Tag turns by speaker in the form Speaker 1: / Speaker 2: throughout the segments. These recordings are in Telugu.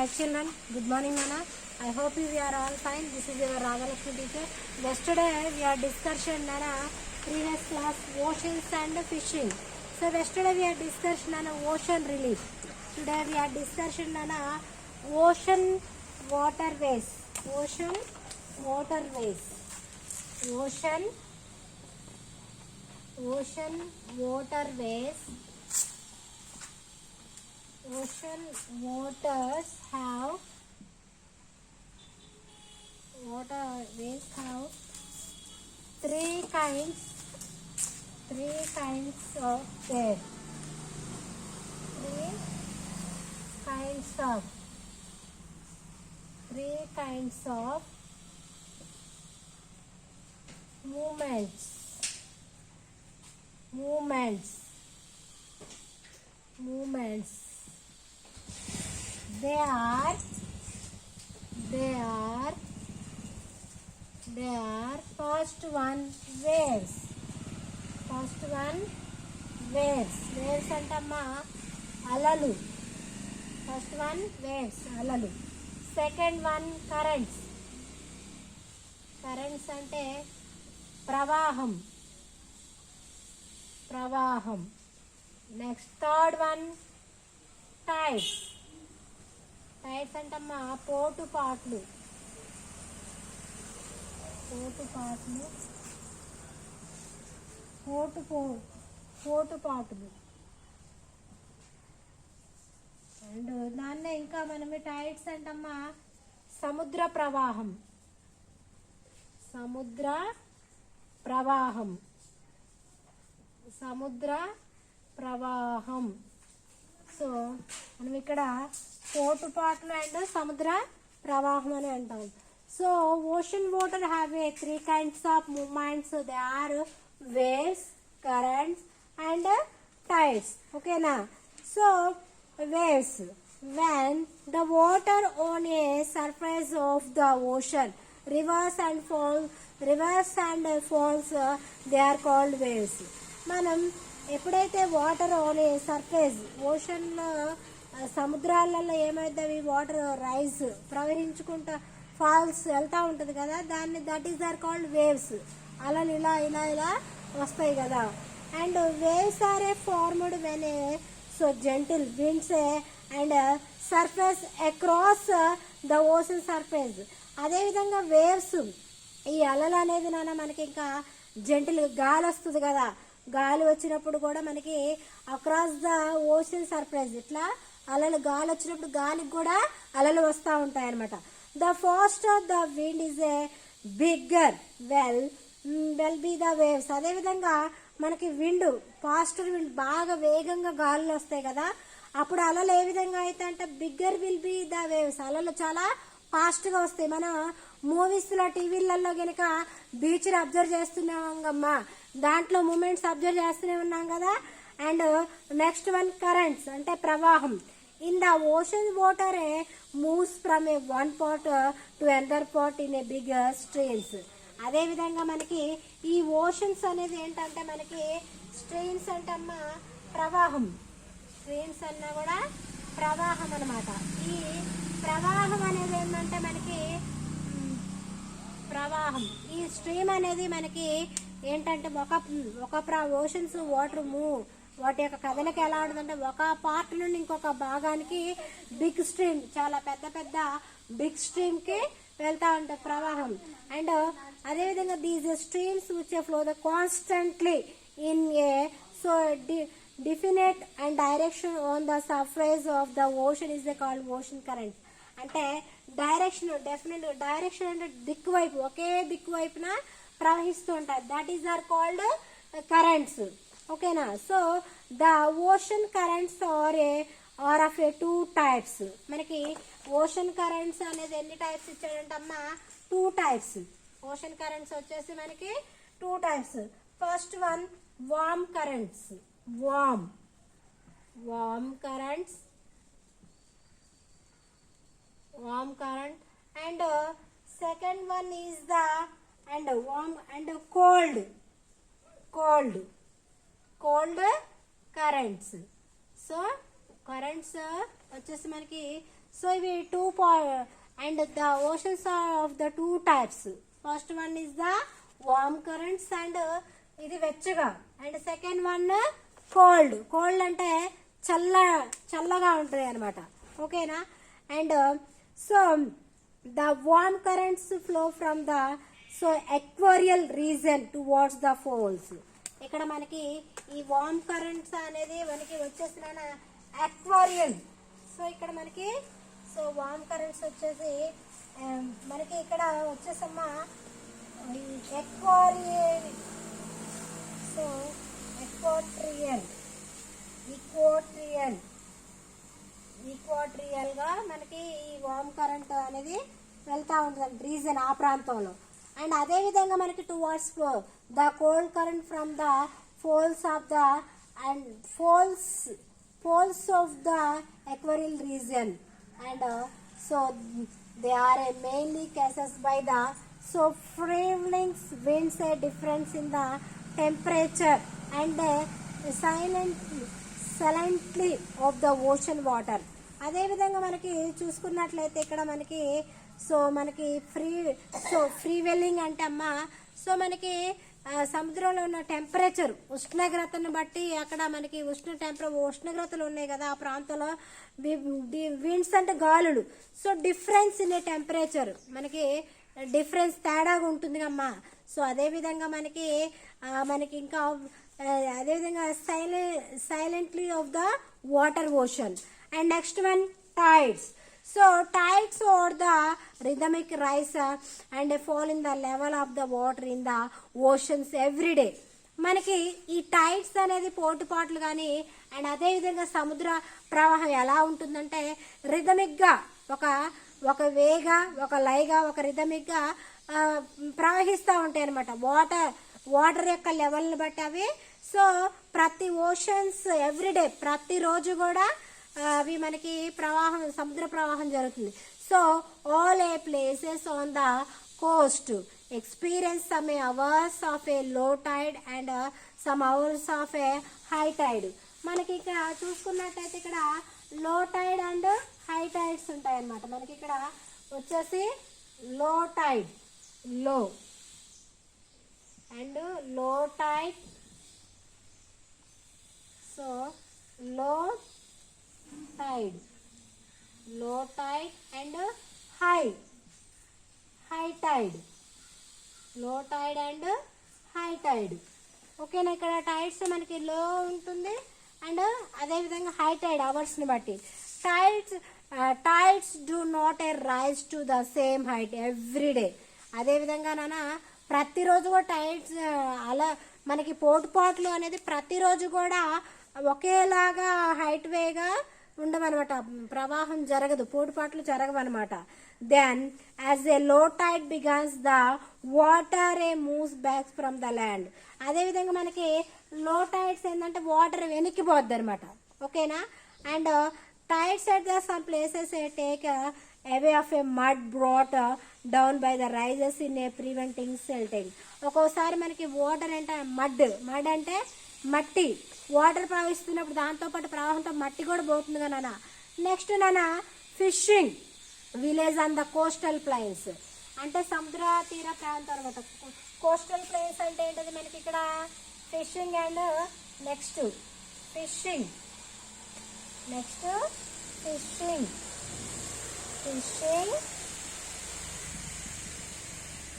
Speaker 1: Hi children, good morning Nana. I hope you are all fine. This is your Radhalakshmi teacher. Yesterday we are discussion Nana previous class oceans and fishing. So yesterday we are discussion Nana ocean relief. Today we are discussion Nana ocean waterways. Ocean waterways. Ocean waterways. Ocean waterways have three kinds of waves. Three kinds of movements. They are first one waves. Waves antama alalu. First one waves alalu. Second one currents ante pravaham. Next third one tides అంటమ్మా పోటుపాట్లు. అండ్ దాన్నే ఇంకా మనం టైడ్స్ అంటమ్మా సముద్ర ప్రవాహం. సో మనం ఇక్కడ పోటుపాట్లు అండ్ సముద్ర ప్రవాహం అని అంటాం. So ocean water have a three kinds of movements. They are waves, currents and tides. ఓకేనా? So waves, when the water on a surface of the ocean rivers and falls, they are called waves. మనం ఎప్పుడైతే water on a surface ocean సముద్రాలలో ఏమైతే వాటర్ రైజ్ ప్రవహించుకుంటా ఫాల్స్ వెళ్తూ ఉంటుంది కదా, దాన్ని that is are called waves. అలా ఇలా వస్తాయి కదా. And waves are a formed when a so gentle winds and surface across the ocean surface. అదే విధంగా వేవ్స్ ఈ అలలు అనేది నాన్న మనకి ఇంకా జెంటిల్ గాలి వస్తుంది కదా, గాలి వచ్చినప్పుడు కూడా మనకి అక్రాస్ ద ఓషన్ సర్ఫేస్ ఇట్లా అలలు గాలి వచ్చినప్పుడు గాలికి కూడా అలలు వస్తూ ఉంటాయి అనమాట. The faster the wind is a bigger will be the waves. అదేవిధంగా మనకి ఫాస్టర్ విండ్ బాగా వేగంగా గాలులు వస్తాయి కదా, అప్పుడు అలలు ఏ విధంగా అయితే అంటే bigger will be the waves. అలలు చాలా ఫాస్ట్గా వస్తాయి. మన మూవీస్లో టీవీలలో కనుక బీచ్ని అబ్జర్వ్ చేస్తున్నామమ్మా, దాంట్లో మూమెంట్స్ అబ్జర్వ్ చేస్తూనే ఉన్నాం కదా. అండ్ నెక్స్ట్ వన్ కరెంట్స్ అంటే ప్రవాహం. In the ocean water moves from a one part to another part in a big streams. అదేవిధంగా మనకి ఈ ఓషన్స్ అనేది ఏంటంటే మనకి స్ట్రీమ్స్ అంటే ప్రవాహం. స్ట్రీమ్స్ అన్నా కూడా ప్రవాహం అనమాట. ఈ ప్రవాహం అనేది ఏంటంటే మనకి ఈ స్ట్రీమ్ అనేది మనకి ఏంటంటే ఒక ఓషన్స్ వాటర్ వాటి యొక్క కదలిక ఎలా ఉంటుందంటే ఒక పార్ట్ నుండి ఇంకొక భాగానికి బిగ్ స్ట్రీమ్, చాలా పెద్ద బిగ్ స్ట్రీమ్కి వెళ్తా ఉంటుంది ప్రవాహం. అండ్ అదేవిధంగా these streams which flow the constantly in a so definite and direction on the surface of the ocean is the called ocean current. అంటే డెఫినెట్ డైరెక్షన్ అంటే దిక్కు వైపు, ఒకే దిక్కు వైపున ప్రవహిస్తూ ఉంటాయి. That is are called currents. ఓకేనా? So the ocean currents are of a two types. మనకి ఓషన్ కరెంట్స్ అనేది ఎన్ని టైప్స్ ఇచ్చాడంటమ్మా? 2 టైప్స్. ఓషన్ కరెంట్స్ వచ్చేసి మనకి 2 types. First one warm currents. Warm current and second one is the and warm and cold currents. So currents వచ్చేసి మనకి సో ఇవి and the oceans of the two types. First one is the warm currents and ఇది వెచ్చగా, అండ్ సెకండ్ వన్ కోల్డ్ అంటే చల్లగా ఉంటాయి అనమాట. ఓకేనా. And so the warm currents flow from the equatorial region towards the poles. ఇక్కడ మనకి ఈ వార్మ్ కరెంట్స్ అనేది మనకి వచ్చేసిన ఎక్వేరియల్. సో ఇక్కడ మనకి వార్మ్ కరెంట్స్ వచ్చేసి మనకి ఇక్కడ వచ్చేసమ్మా ఎక్వేరియల్. సో ఈక్వాట్రియల్ గా మనకి ఈ వార్మ్ కరెంట్ అనేది వెళ్తా ఉంటుంది రీజన్ ఆ ప్రాంతంలో. అండ్ అదే విధంగా మనకి towards the cold current from the poles of the and poles of the equatorial region. And so they are mainly caused by the prevailing winds, a difference in the temperature and salinity of the ocean water. అదే విధంగా మనకి చూసుకున్నట్లయితే ఇక్కడ మనకి మనకి ఫ్రీ వెల్లింగ్ అంటే అమ్మా మనకి సముద్రంలో ఉన్న టెంపరేచర్ ఉష్ణోగ్రతను బట్టి అక్కడ మనకి ఉష్ణోగ్రతలు ఉన్నాయి కదా ఆ ప్రాంతంలో విండ్స్ అంటే గాలులు. డిఫరెన్స్ ఇన్ టెంపరేచర్ మనకి డిఫరెన్స్ తేడాగా ఉంటుంది అమ్మా. అదే విధంగా మనకి ఇంకా అదే విధంగా silently of the water ocean. And next one tides. Tides or the rhythmic rise and fall in the level of the water in the oceans every day. మనకి ఈ టైడ్స్ అనేది పోటుపాట్లు కానీ అండ్ అదే విధంగా సముద్ర ప్రవాహం ఎలా ఉంటుందంటే రిథమిక్ గా ఒక వేగా ఒక లైగా ఒక రిథమిక్ గా ప్రవహిస్తూ ఉంటాయి అనమాట. వాటర్ యొక్క లెవెల్ని బట్టి అవి ప్రతి ఓషన్స్ ఎవ్రీడే ప్రతిరోజు కూడా అవి మనకి సముద్ర ప్రవాహం జరుగుతుంది. All a places on the coast experience some hours of a low tide and some hours of a high tide. మనకి ఇక్కడ చూసుకున్నట్టయితే ఇక్కడ లో టైడ్ అండ్ హై టైడ్స్ ఉంటాయి అన్నమాట. మనకి ఇక్కడ వచ్చేసి లో టైడ్ అండ్ లో టైడ్. లో tide and high tide. లో టైడ్ అండ్ హై టైడ్. ఓకేనా. ఇక్కడ టైడ్స్ మనకి లో ఉంటుంది అండ్ అదే విధంగా హై టైడ్ అవర్స్ని బట్టి. Tides do not rise to the same height every day. అదే విధంగా ప్రతిరోజు కూడా టైడ్స్ అలా మనకి పోటుపాట్లు అనేది ప్రతిరోజు కూడా ఒకేలాగా హైట్ వేగా ఉండవన్నమాట. ప్రవాహం జరగదు, పోటుపాట్లు జరగవన్నమాట. Then as a low tide begins the water moves back from the land. అదేవిధంగా మనకి లో టైడ్స్ ఏంటంటే వాటర్ వెనక్కిపోద్ది అనమాట. ఓకేనా. And tides at the some places take away of a mud brought down by the rises in a preventing silting. ఒక్కోసారి మనకి వాటర్ అంటే మడ్ అంటే మట్టి, వాటర్ ప్రవహిస్తున్నప్పుడు దాంతోపాటు ప్రవాహంతో మట్టి కూడా పోతుంది కదా. Next fishing village on the coastal planes అంటే సముద్ర తీర ప్రాంతం అనమాట. కోస్టల్ ప్లైన్స్ అంటే ఏంటది మనకి ఇక్కడ fishing and next fishing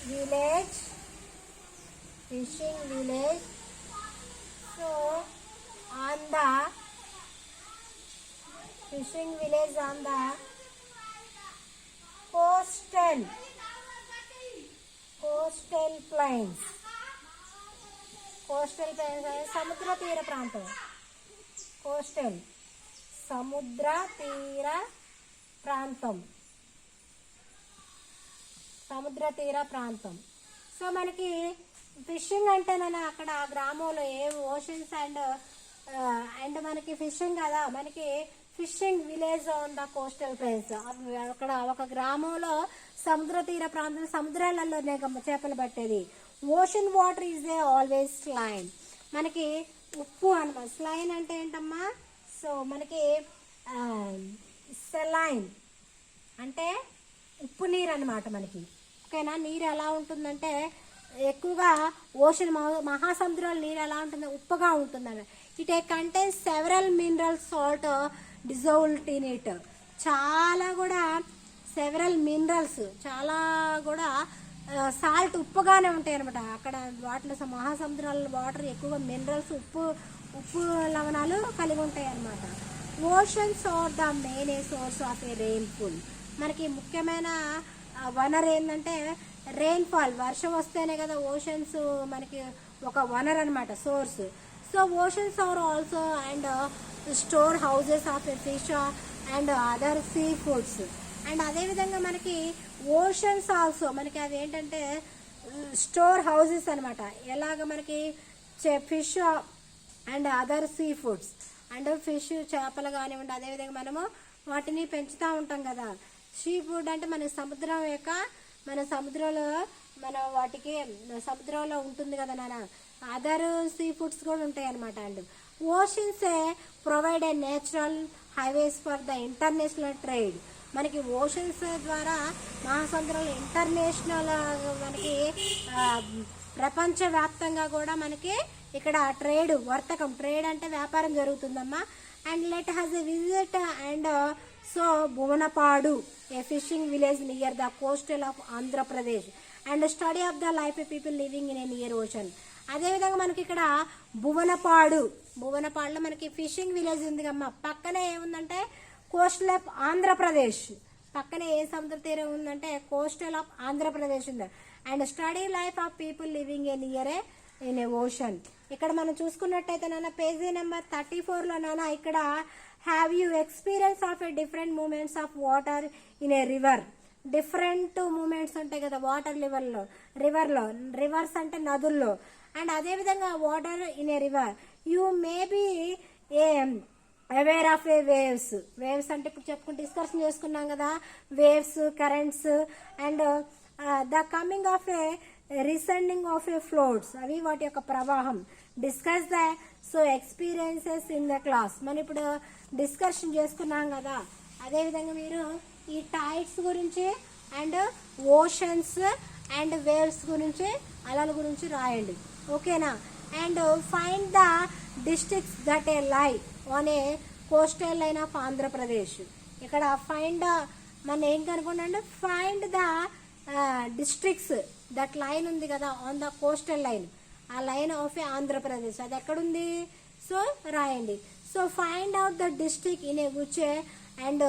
Speaker 1: village. On the fishing village on the coastal plains. సముద్ర తీర ప్రాంతం. సముద్ర తీర ప్రాంతం. మనకి ఫిషింగ్ అంటే అక్కడ ఆ గ్రామంలో ఏ ఓషన్స్ అండ్ మనకి ఫిషింగ్ కదా, మనకి fishing village on the coastal place. అక్కడ ఒక గ్రామంలో సముద్ర తీర ప్రాంతం సముద్రాలలోనే చేపలు పట్టేది. Ocean water is a always slain. మనకి ఉప్పు అనమాట. స్లైన్ అంటే ఏంటమ్మా మనకి సెలైన్ అంటే ఉప్పు నీరు అనమాట మనకి. ఓకేనా. నీరు ఎలా ఉంటుందంటే ఎక్కువగా ఓషన్ మహాసముద్రాల నీరు ఎలా ఉంటుంది, ఉప్పుగా ఉంటుందండి. It contains several mineral salt dissolved in it. చాలా కూడా సెవరల్ మినరల్స్ చాలా కూడా సాల్ట్ ఉప్పుగానే ఉంటాయి అనమాట. అక్కడ వాటిలో మహాసముద్రాల వాటర్ ఎక్కువగా మినరల్స్ ఉప్పు లవణాలు కలిగి ఉంటాయి అన్నమాట. Oceans are the main source of a rainfall. మనకి ముఖ్యమైన వనరు ఏంటంటే రెయిన్ఫాల్. వర్షం వస్తేనే కదా ఓషన్స్ మనకి ఒక వనరు అనమాట, source. So oceans are also and store houses of a fish and other sea foods. And అదేవిధంగా మనకి ఓషన్స్ ఆల్సో మనకి అవి ఏంటంటే స్టోర్ హౌజెస్ అనమాట. ఎలాగ మనకి fish and other sea foods and fish చేపలు కానివ్వండి, అదేవిధంగా మనము వాటిని పెంచుతూ ఉంటాం కదా. సీ ఫుడ్ అంటే మన సముద్రం యొక్క మన సముద్రంలో మన వాటికి సముద్రంలో ఉంటుంది కదా నాన్న, అదర్ సీ ఫుడ్స్ కూడా ఉంటాయి అనమాట. And oceans provide a natural highways for the international trade. మనకి ఓషన్స్ ద్వారా మహాసముద్రంలో ఇంటర్నేషనల్ మనకి ప్రపంచవ్యాప్తంగా కూడా మనకి ఇక్కడ ట్రేడ్ వర్తకం, ట్రేడ్ అంటే వ్యాపారం జరుగుతుందమ్మా. And let has a visit and so Bhuvanapadu a fishing village near the coastal of Andhra Pradesh and study of the life of people living in a near ocean. అదేవిధంగా మనకి ఇక్కడ భువనపాడులో మనకి ఫిషింగ్ విలేజ్ ఉంది కమ్మా. పక్కనే ఏముందంటే కోస్టల్ ఆఫ్ ఆంధ్రప్రదేశ్. పక్కనే ఏ సముద్ర తీరం ఉందంటే కోస్టల్ ఆఫ్ ఆంధ్రప్రదేశ్ ఉంది. And study life of people living a near in a ocean. ఇక్కడ మనం చూసుకున్నట్టయితే నాన్న పేజీ నెంబర్ 34లో నాన్న ఇక్కడ have you experience of a different moments of water in a river. Different moments ఉంటాయి కదా వాటర్ రివర్లో. రివర్స్ అంటే నదుల్లో. అండ్ అదేవిధంగా water in a river you may be A aware of A waves అంటే ఇప్పుడు డిస్కషన్ చేసుకున్నాం కదా, waves, currents and the coming of A రిసెండింగ్ of A floats, అవి వాటి యొక్క ప్రవాహం. Discuss the so experiences in the class. మనం ఇప్పుడు డిస్కషన్ చేసుకున్నాం కదా, అదేవిధంగా మీరు ఈ టైడ్స్ గురించి అండ్ ఓషన్స్ అండ్ వేవ్స్ గురించి అలల గురించి రాయండి. ఓకేనా. And find the districts that a lie on a coastal line of Andhra Pradesh. ఇక్కడ ఫైండ్ మన ఏం కనుక్కోండి, find the districts that line ఉంది కదా ఆన్ ద కోస్టల్ లైన్, ఆ లైన్ ఆఫ్ ఏ ఆంధ్రప్రదేశ్, అది ఎక్కడుంది సో రాయండి. So find out the district in a గుచ్చే and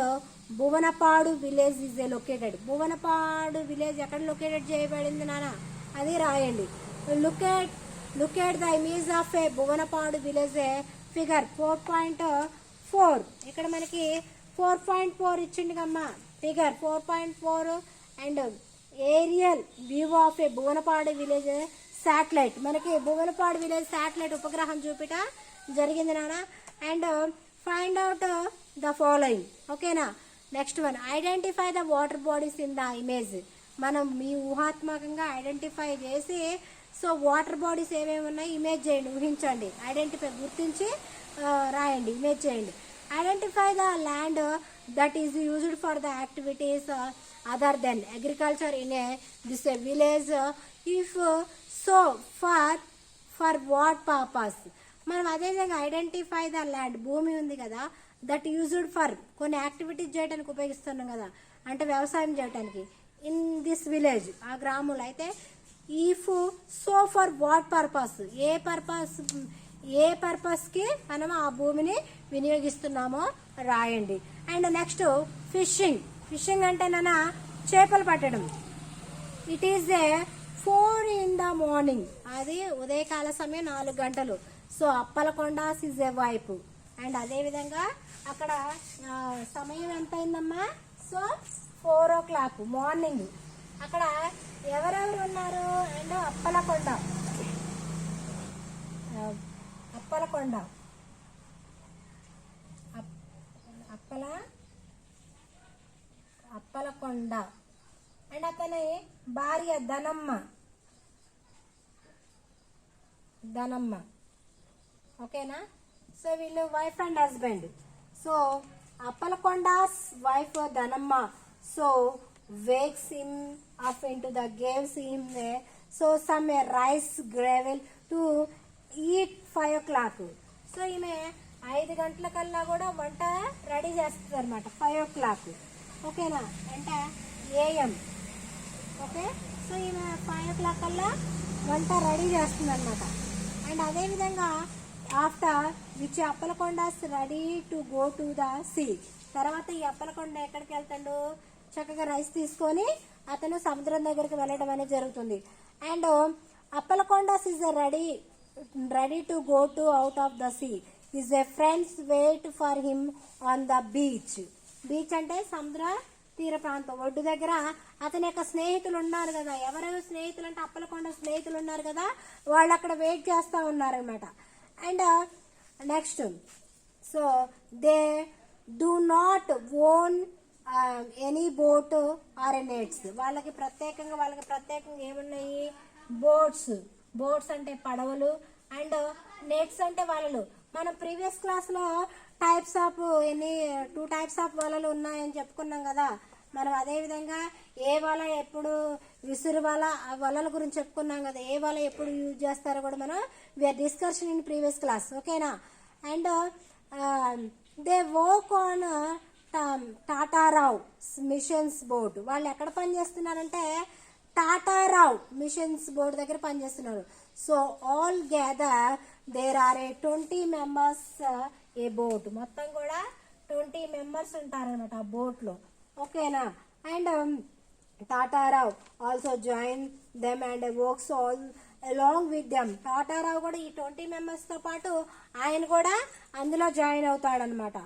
Speaker 1: Bhuvanapadu village is a located. Bhuvanapadu village ఎక్కడ లొకేటెడ్ చేయబడింది నాన్న, అది రాయండి. Look at the image of a Bhuvanapadu village a figure 4.4. ఇక్కడ మనకి 4.4 ఇచ్చింది కమ్మా figure 4.4 and aerial view of a Bhuvanapadu village satellite. మనకి భువనపాడు విలేజ్ శాటిలైట్ ఉపగ్రహం చూపిట జరిగింది నాన్న. And find out the following. ఓకేనా. Next one, identify the water bodies in the image. మనం మీ ఊహాత్మకంగా ఐడెంటిఫై చేసి సో వాటర్ బాడీస్ ఏమేమి ఉన్నాయి ఇమేజ్ చేయండి, ఊహించండి, ఐడెంటిఫై గుర్తించి రాయండి, ఇమేజ్ చేయండి. Identify the land that is used for the activities other than agriculture in a this a village if so for what purpose. మనం అదేవిధంగా ఐడెంటిఫై ద ల్యాండ్, భూమి ఉంది కదా, దట్ యూజ్డ్ ఫర్ కొన్ని యాక్టివిటీస్ చేయడానికి ఉపయోగిస్తున్నాం కదా, అంటే వ్యవసాయం చేయడానికి. ఇన్ దిస్ విలేజ్ ఆ గ్రామంలో అయితే if so for what purpose, a పర్పస్కి మనం ఆ భూమిని వినియోగిస్తున్నామో రాయండి. అండ్ నెక్స్ట్ ఫిషింగ్ అంటే నాన్న చేపలు పట్టడం. It is a 4 in the morning, అది ఉదయకాల సమయం 4 గంటలు. సో అప్పలకొండ ఈజ్ ఏ వైపు. అండ్ అదేవిధంగా అక్కడ సమయం ఎంత అయిందమ్మా, సో 4 o'clock మార్నింగ్. అక్కడ ఎవరెవరు ఉన్నారు అండ్ అప్పలకొండ అండ్ అతని భార్య ధనమ్మ. ఓకేనా. సో వీళ్ళు wife and husband. So Appalakonda wife Dhanamma So wakes him up into the gives him some rice gravel to eat 5 o'clock. So ఈమె 5 గంటలకల్లా కూడా వంట రెడీ చేస్తుంది అనమాట. 5 o'clock ఓకేనా, అంటే AM. ఓకే, సో ఈమె 5 o'clock కల్లా వంట రెడీ చేస్తుంది అనమాట. అండ్ అదేవిధంగా ఆఫ్టర్ విచ్ అప్పలకొండస్ ready to go to the sea. తర్వాత ఈ అప్పలకొండ ఎక్కడికి వెళ్తాడు, చక్కగా రైస్ తీసుకొని అతను సముద్రం దగ్గరికి వెళ్ళడం అనేది జరుగుతుంది. అండ్ అప్పలకొండస్ is ready to go to out of the sea. Is a friends wait for him on the beach. Beach అంటే సముద్ర తీర ప్రాంతం ఒడ్డు దగ్గర అతని యొక్క స్నేహితులు ఉన్నారు కదా. ఎవరెవరు స్నేహితులు అంటే అప్పలకొండ స్నేహితులు ఉన్నారు కదా, వాళ్ళు అక్కడ వెయిట్ చేస్తూ ఉన్నారనమాట. And next, so they do not own any boat or nets. వాళ్ళకి ప్రత్యేకంగా ఏమున్నాయి, బోట్స్ అంటే పడవలు, అండ్ నెట్స్ అంటే వలలు. మనం ప్రీవియస్ క్లాస్లో టూ టైప్స్ ఆఫ్ వలలు ఉన్నాయని చెప్పుకున్నాం కదా మనం. అదేవిధంగా ఏ వల ఎప్పుడు విసురు వల, ఆ వలల గురించి చెప్పుకున్నాం కదా. ఏ వల ఎప్పుడు యూజ్ చేస్తారో కూడా మనం వీఆర్ డిస్కషన్ ఇన్ ప్రీవియస్ క్లాస్, ఓకేనా. And they work on Tatarao missions board. వాళ్ళు ఎక్కడ పని చేస్తున్నారంటే టాటారావు మిషన్స్ బోర్డు దగ్గర పనిచేస్తున్నారు. So altogether there are 20 members a boat. మొత్తం కూడా 20 members ఉంటారనమాట ఆ బోట్లో, ఓకేనా. And Tatarao also join them and works all along with them. Tatarao కూడా ఈ 20 members తో పాటు ఆయన కూడా అందులో జాయిన్ అవుతాడనమాట.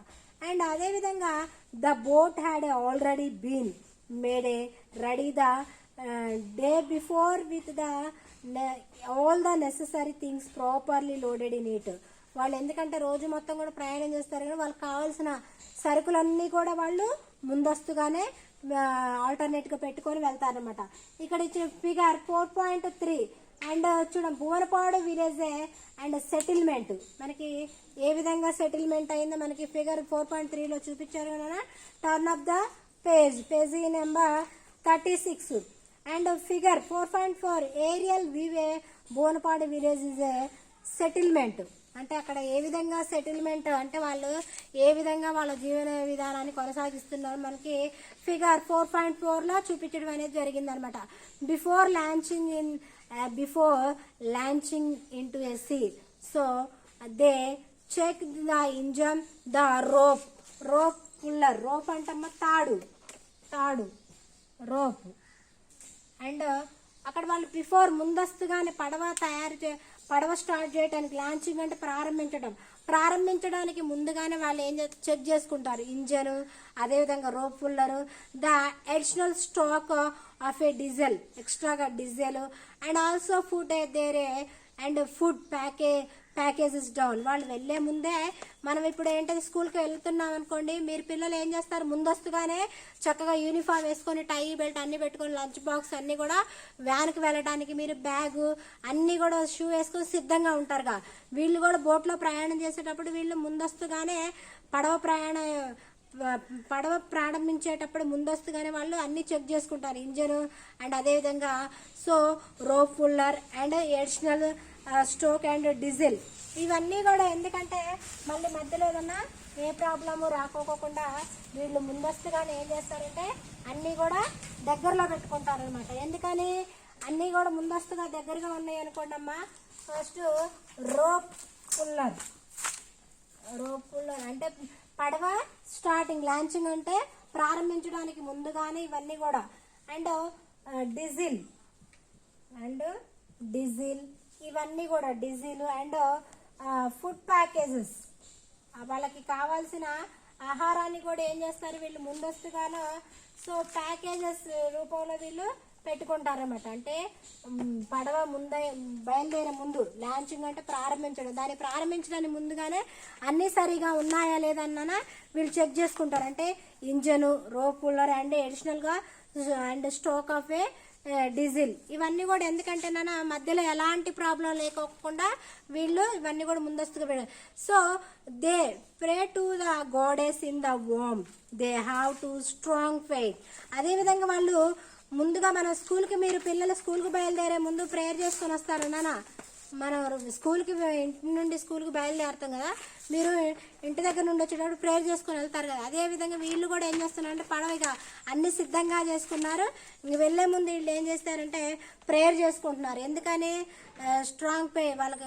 Speaker 1: అండ్ అదేవిధంగా the boat had already been made ready the day before with the all the necessary things properly loaded in it. వాళ్ళు ఎందుకంటే రోజు మొత్తం కూడా ప్రయాణం చేస్తారు కానీ వాళ్ళకి కావాల్సిన సరుకులన్నీ కూడా వాళ్ళు ముందస్తుగానే ఆల్టర్నేట్గా పెట్టుకొని వెళ్తారనమాట. ఇక్కడ ఇచ్చిన ఫిగర్ 4.3. అండ్ చూడండి, భువనపాడు విలేజ్ అండ్ సెటిల్మెంట్ మనకి ఏ విధంగా సెటిల్మెంట్ అయిందో మనకి ఫిగర్ 4.3లో చూపించారు కదా. Turn of the page number 36. And figure 4.4 aerial view Bhuvanapadu village is a settlement. అంటే అక్కడ ఏ విధంగా సెటిల్మెంట్ అంటే వాళ్ళు ఏ విధంగా వాళ్ళ జీవన విధానాన్ని కొనసాగిస్తున్నారు మనకి ఫిగర్ 4.4లో చూపించడం అనేది జరిగిందనమాట. Before launching into a sea. So they check the engine, the rope puller. Rope అంటమ్మా తాడు రోప్. అండ్ అక్కడ వాళ్ళు బిఫోర్ ముందస్తుగానే పడవ స్టార్ట్ చేయడానికి, లాంచింగ్ అంటే ప్రారంభించడానికి ముందుగానే వాళ్ళు ఏం చెక్ చేసుకుంటారు, ఇంజన్, అదేవిధంగా rope puller, the additional stock of a diesel, ఎక్స్ట్రాగా diesel, and also food and food packages down. వాళ్ళు వెళ్లే ముందే మనం ఇప్పుడు ఏంటంటే స్కూల్కి వెళ్తున్నాం అనుకోండి, మీరు పిల్లలు ఏం చేస్తారు, ముందస్తుగానే చక్కగా యూనిఫామ్ వేసుకొని టై బెల్ట్ అన్ని పెట్టుకొని లంచ్ బాక్స్ అన్ని కూడా వ్యాన్కి వెళ్ళడానికి మీరు బ్యాగ్ అన్ని కూడా షూ వేసుకొని సిద్ధంగా ఉంటారుగా. వీళ్ళు కూడా బోట్లో ప్రయాణం చేసేటప్పుడు వీళ్ళు ముందస్తుగానే పడవ ప్రారంభించేటప్పుడు ముందస్తుగానే వాళ్ళు అన్ని చెక్ చేసుకుంటారు, ఇంజన్ అండ్ అదేవిధంగా so rope puller and additional stroke and diesel. ఇవన్నీ కూడా ఎందుకంటే మళ్ళీ మధ్యలో ఏదన్నా ఏ ప్రాబ్లము రాకోకుండా వీళ్ళు ముందస్తుగానే ఏం చేస్తారంటే అన్నీ కూడా దగ్గరలో పెట్టుకుంటారనమాట. ఎందుకని అన్నీ కూడా ముందస్తుగా దగ్గరగా ఉన్నాయి అనుకోండి అమ్మా. ఫస్ట్ రోప్ పుల్లర్ అంటే పడవ స్టార్టింగ్, లాంచింగ్ అంటే ప్రారంభించడానికి ముందుగానే ఇవన్నీ కూడా. అండ్ డీజిల్ ఇవన్నీ కూడా డీజిల్ అండ్ ఫుడ్ ప్యాకేజెస్, వాళ్ళకి కావాల్సిన ఆహారాన్ని కూడా ఏం చేస్తారు వీళ్ళు ముందస్తుగానో సో ప్యాకేజెస్ రూపంలో వీళ్ళు పెట్టుకుంటారన్నమాట. అంటే పడవ బయలుదేరే ముందు, లాంచింగ్ అంటే ప్రారంభించడం, దాన్ని ప్రారంభించడానికి ముందుగానే అన్నీ సరిగా ఉన్నాయా లేదన్నా వీళ్ళు చెక్ చేసుకుంటారు. అంటే ఇంజను, రోప్ పుల్లర్ అండ్ అడిషనల్గా and stock of a diesel ఇవన్నీ కూడా ఎందుకంటే నాన్న మధ్యలో ఎలాంటి ప్రాబ్లం లేకోకుండా వీళ్ళు ఇవన్నీ కూడా ముందస్తుగా పెట్టారు. So they pray to the goddess in the home, they have to strong faith. అదేవిధంగా వాళ్ళు ముందుగా మన స్కూల్కి, మీరు పిల్లలు స్కూల్కి బయలుదేరే ముందు ప్రేయర్ చేసుకొని వస్తారు నాన్న. మనం స్కూల్కి ఇంటి నుండి స్కూల్కి బయలుదేరుతాం కదా, మీరు ఇంటి దగ్గర నుండి వచ్చేటప్పుడు ప్రేయర్ చేసుకొని వెళ్తారు కదా. అదేవిధంగా వీళ్ళు కూడా ఏం చేస్తున్నారంటే పడవగా అన్ని సిద్ధంగా చేసుకున్నారు. ఇంక వెళ్లే ముందు వీళ్ళు ఏం చేస్తారంటే ప్రేయర్ చేసుకుంటున్నారు. ఎందుకని? స్ట్రాంగ్ పే, వాళ్ళకి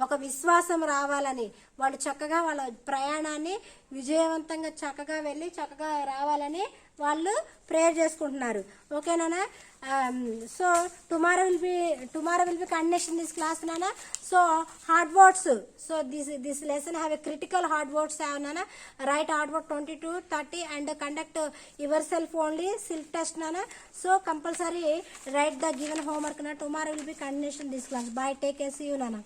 Speaker 1: ఒక విశ్వాసం రావాలని, వాళ్ళు చక్కగా వాళ్ళ ప్రయాణాన్ని విజయవంతంగా చక్కగా వెళ్ళి చక్కగా రావాలని వాళ్ళు ప్రేయర్ చేసుకుంటున్నారు. ఓకేనా? So tomorrow will be continuation this class నానా. So hard words, so this lesson have a critical hard words have నానా. Right hard word 22, 30 and conduct yourself only self test nana. So compulsory write the given homework na. Tomorrow will be continuation this class. Bye, take care, see you nana.